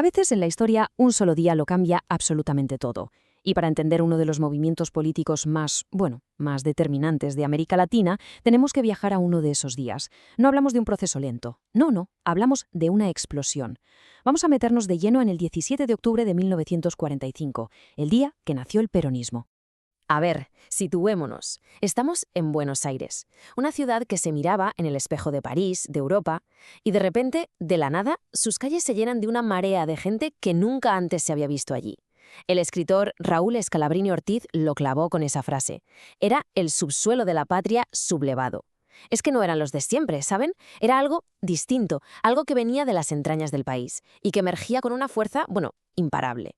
A veces en la historia un solo día lo cambia absolutamente todo. Y para entender uno de los movimientos políticos más determinantes de América Latina, tenemos que viajar a uno de esos días. No hablamos de un proceso lento. No, hablamos de una explosión. Vamos a meternos de lleno en el 17 de octubre de 1945, el día que nació el peronismo. A ver, situémonos. Estamos en Buenos Aires, una ciudad que se miraba en el espejo de París, de Europa, y de repente, de la nada, sus calles se llenan de una marea de gente que nunca antes se había visto allí. El escritor Raúl Scalabrini Ortiz lo clavó con esa frase. Era el subsuelo de la patria sublevado. Es que no eran los de siempre, ¿saben? Era algo distinto, algo que venía de las entrañas del país y que emergía con una fuerza, imparable.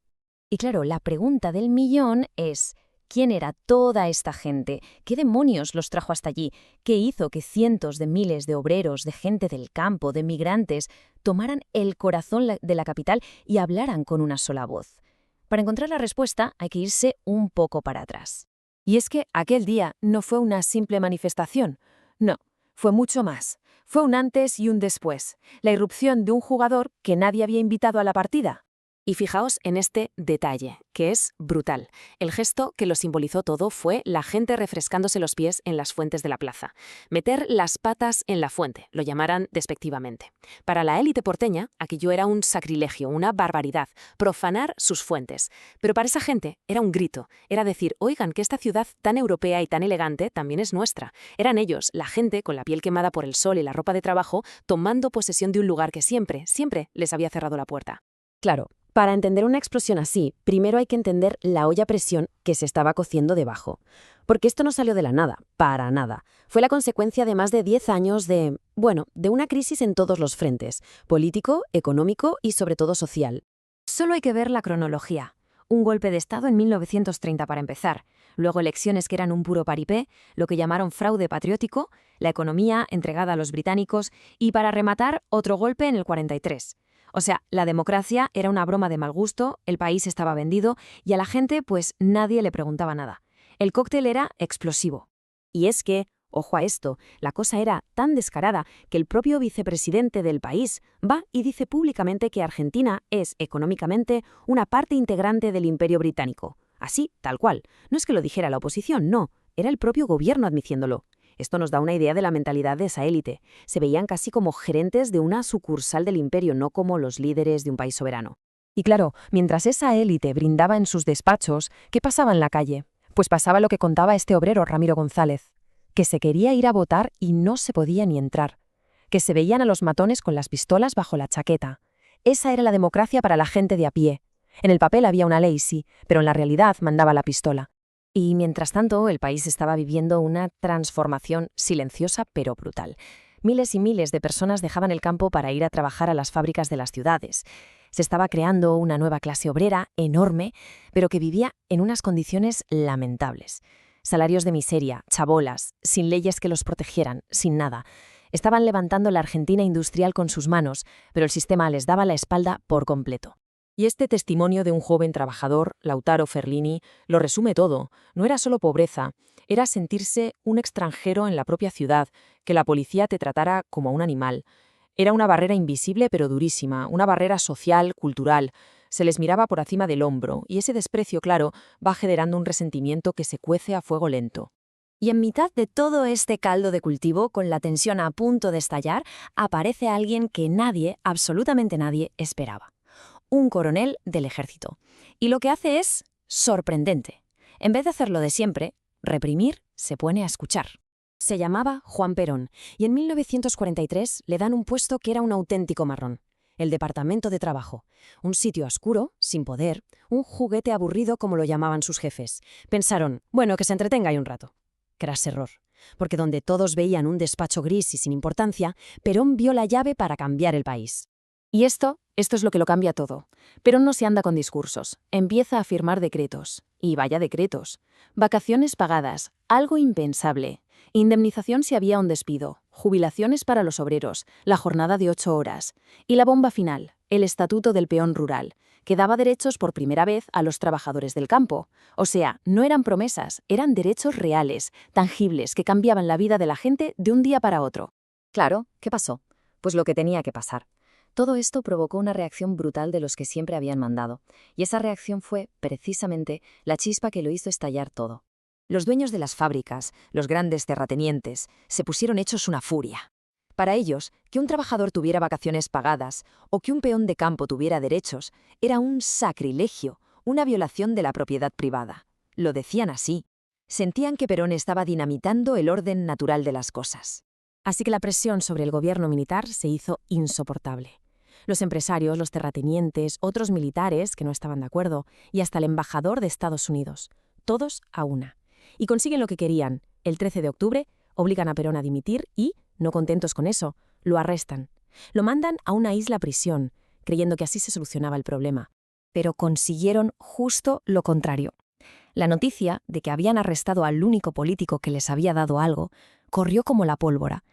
Y claro, la pregunta del millón es: ¿quién era toda esta gente? ¿Qué demonios los trajo hasta allí? ¿Qué hizo que cientos de miles de obreros, de gente del campo, de migrantes, tomaran el corazón de la capital y hablaran con una sola voz? Para encontrar la respuesta hay que irse un poco para atrás. Y es que aquel día no fue una simple manifestación. No, fue mucho más. Fue un antes y un después. La irrupción de un jugador que nadie había invitado a la partida. Y fijaos en este detalle, que es brutal. El gesto que lo simbolizó todo fue la gente refrescándose los pies en las fuentes de la plaza. Meter las patas en la fuente, lo llamaran despectivamente. Para la élite porteña, aquello era un sacrilegio, una barbaridad, profanar sus fuentes. Pero para esa gente era un grito, era decir, oigan, que esta ciudad tan europea y tan elegante también es nuestra. Eran ellos, la gente con la piel quemada por el sol y la ropa de trabajo, tomando posesión de un lugar que siempre les había cerrado la puerta. Claro. Para entender una explosión así, primero hay que entender la olla a presión que se estaba cociendo debajo. Porque esto no salió de la nada, para nada. Fue la consecuencia de más de 10 años de una crisis en todos los frentes: político, económico y sobre todo social. Solo hay que ver la cronología. Un golpe de Estado en 1930 para empezar, luego elecciones que eran un puro paripé, lo que llamaron fraude patriótico, la economía entregada a los británicos y para rematar otro golpe en el 43. O sea, la democracia era una broma de mal gusto, el país estaba vendido y a la gente nadie le preguntaba nada. El cóctel era explosivo. Y es que, ojo a esto, la cosa era tan descarada que el propio vicepresidente del país va y dice públicamente que Argentina es económicamente una parte integrante del Imperio Británico. Así, tal cual. No es que lo dijera la oposición, no, era el propio gobierno admitiéndolo. Esto nos da una idea de la mentalidad de esa élite. Se veían casi como gerentes de una sucursal del imperio, no como los líderes de un país soberano. Y claro, mientras esa élite brindaba en sus despachos, ¿qué pasaba en la calle? Pues pasaba lo que contaba este obrero Ramiro González, que se quería ir a votar y no se podía ni entrar, que se veían a los matones con las pistolas bajo la chaqueta. Esa era la democracia para la gente de a pie. En el papel había una ley, sí, pero en la realidad mandaba la pistola. Y mientras tanto, el país estaba viviendo una transformación silenciosa pero brutal. Miles y miles de personas dejaban el campo para ir a trabajar a las fábricas de las ciudades. Se estaba creando una nueva clase obrera enorme, pero que vivía en unas condiciones lamentables. Salarios de miseria, chabolas, sin leyes que los protegieran, sin nada. Estaban levantando la Argentina industrial con sus manos, pero el sistema les daba la espalda por completo. Y este testimonio de un joven trabajador, Lautaro Ferlini, lo resume todo. No era solo pobreza, era sentirse un extranjero en la propia ciudad, que la policía te tratara como a un animal. Era una barrera invisible pero durísima, una barrera social, cultural. Se les miraba por encima del hombro, y ese desprecio, claro, va generando un resentimiento que se cuece a fuego lento. Y en mitad de todo este caldo de cultivo, con la tensión a punto de estallar, aparece alguien que nadie, absolutamente nadie, esperaba. Un coronel del ejército. Y lo que hace es sorprendente. En vez de hacerlo de siempre, reprimir, se pone a escuchar. Se llamaba Juan Perón, y en 1943 le dan un puesto que era un auténtico marrón: el Departamento de Trabajo. Un sitio oscuro, sin poder, un juguete aburrido como lo llamaban sus jefes. Pensaron, que se entretenga ahí un rato. Cras error, porque donde todos veían un despacho gris y sin importancia, Perón vio la llave para cambiar el país. Y esto es lo que lo cambia todo. Perón no se anda con discursos, empieza a firmar decretos. Y vaya decretos. Vacaciones pagadas, algo impensable. Indemnización si había un despido, jubilaciones para los obreros, la jornada de 8 horas. Y la bomba final, el Estatuto del Peón Rural, que daba derechos por primera vez a los trabajadores del campo. O sea, no eran promesas, eran derechos reales, tangibles, que cambiaban la vida de la gente de un día para otro. Claro, ¿qué pasó? Pues lo que tenía que pasar. Todo esto provocó una reacción brutal de los que siempre habían mandado, y esa reacción fue, precisamente, la chispa que lo hizo estallar todo. Los dueños de las fábricas, los grandes terratenientes, se pusieron hechos una furia. Para ellos, que un trabajador tuviera vacaciones pagadas o que un peón de campo tuviera derechos era un sacrilegio, una violación de la propiedad privada. Lo decían así. Sentían que Perón estaba dinamitando el orden natural de las cosas. Así que la presión sobre el gobierno militar se hizo insoportable. Los empresarios, los terratenientes, otros militares que no estaban de acuerdo y hasta el embajador de Estados Unidos, todos a una. Y consiguen lo que querían. El 13 de octubre obligan a Perón a dimitir y, no contentos con eso, lo arrestan. Lo mandan a una isla prisión, creyendo que así se solucionaba el problema. Pero consiguieron justo lo contrario. La noticia de que habían arrestado al único político que les había dado algo corrió como la pólvora.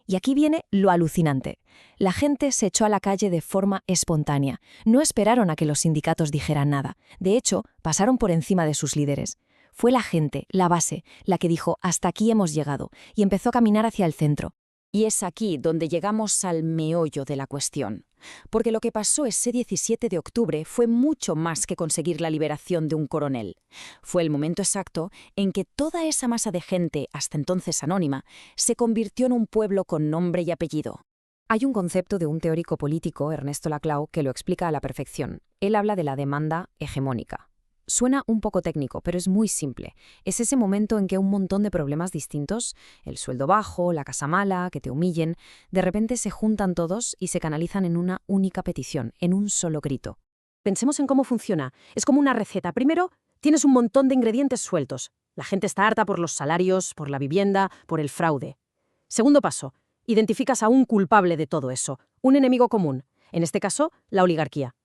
Y aquí viene lo alucinante. La gente se echó a la calle de forma espontánea. No esperaron a que los sindicatos dijeran nada. De hecho, pasaron por encima de sus líderes. Fue la gente, la base, la que dijo «hasta aquí hemos llegado» y empezó a caminar hacia el centro. Y es aquí donde llegamos al meollo de la cuestión. Porque lo que pasó ese 17 de octubre fue mucho más que conseguir la liberación de un coronel. Fue el momento exacto en que toda esa masa de gente, hasta entonces anónima, se convirtió en un pueblo con nombre y apellido. Hay un concepto de un teórico político, Ernesto Laclau, que lo explica a la perfección. Él habla de la demanda hegemónica. Suena un poco técnico, pero es muy simple. Es ese momento en que un montón de problemas distintos, el sueldo bajo, la casa mala, que te humillen, de repente se juntan todos y se canalizan en una única petición, en un solo grito. Pensemos en cómo funciona. Es como una receta. Primero, tienes un montón de ingredientes sueltos. La gente está harta por los salarios, por la vivienda, por el fraude. Segundo paso, identificas a un culpable de todo eso, un enemigo común, en este caso, la oligarquía.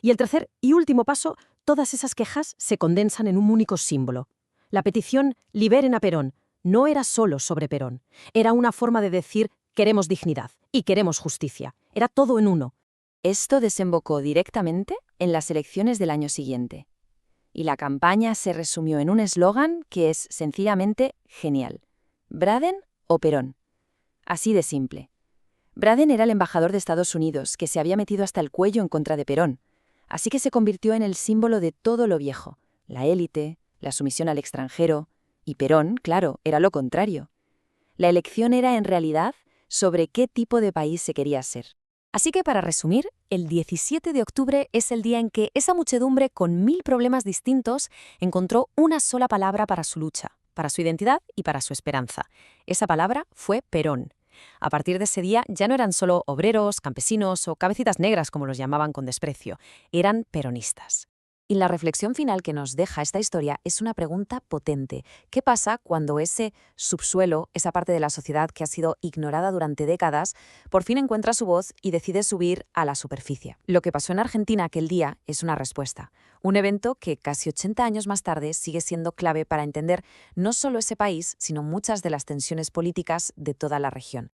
Y el tercer y último paso, todas esas quejas se condensan en un único símbolo. La petición «Liberen a Perón» no era solo sobre Perón. Era una forma de decir «queremos dignidad» y «queremos justicia». Era todo en uno. Esto desembocó directamente en las elecciones del año siguiente. Y la campaña se resumió en un eslogan que es sencillamente genial. ¿Braden o Perón? Así de simple. Braden era el embajador de Estados Unidos que se había metido hasta el cuello en contra de Perón. Así que se convirtió en el símbolo de todo lo viejo, la élite, la sumisión al extranjero, y Perón, claro, era lo contrario. La elección era en realidad sobre qué tipo de país se quería ser. Así que para resumir, el 17 de octubre es el día en que esa muchedumbre con 1000 problemas distintos encontró una sola palabra para su lucha, para su identidad y para su esperanza. Esa palabra fue Perón. A partir de ese día ya no eran solo obreros, campesinos o cabecitas negras como los llamaban con desprecio, eran peronistas. Y la reflexión final que nos deja esta historia es una pregunta potente. ¿Qué pasa cuando ese subsuelo, esa parte de la sociedad que ha sido ignorada durante décadas, por fin encuentra su voz y decide subir a la superficie? Lo que pasó en Argentina aquel día es una respuesta. Un evento que casi 80 años más tarde sigue siendo clave para entender no solo ese país, sino muchas de las tensiones políticas de toda la región.